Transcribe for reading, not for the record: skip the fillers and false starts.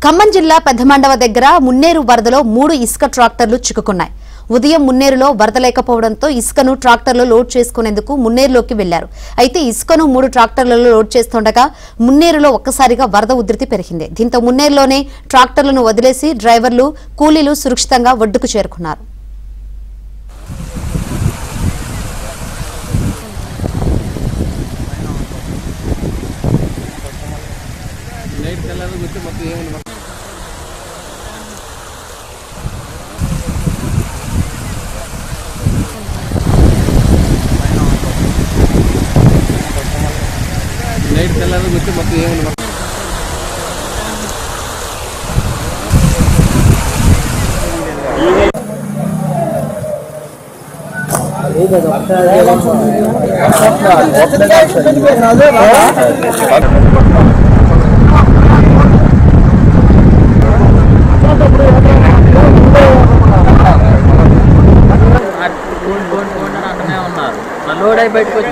ఖమ్మం జిల్లా పెద్దమండవ దగ్గర మున్నేరు వరదలో 3 ఇసుక ట్రాక్టర్లు చిక్కుకున్నాయి. ఉదయం మున్నేరులో వరద లేకపోవడంతో ఇసుకను ట్రాక్టర్లో లోడ్ చేసుకునేందుకు మున్నేరులోకి వెళ్లారు. అయితే ఇసుకను 3 ట్రాక్టర్లలో లోడ్ చేస్తుండగా మున్నేరులో ఒక్కసారిగా వరద ఉధృతి పెరిగింది. దీంతో మున్నేరులోనే ట్రాక్టర్లను వదిలేసి డ్రైవర్లు, కూలీలు సురక్షితంగా ఒడ్డుకు చేరుకున్నారు. నైట్ తెల్లారి వచ్చి మొత్తం ఏముంది లోడ్ అయి బయటకు వచ్చి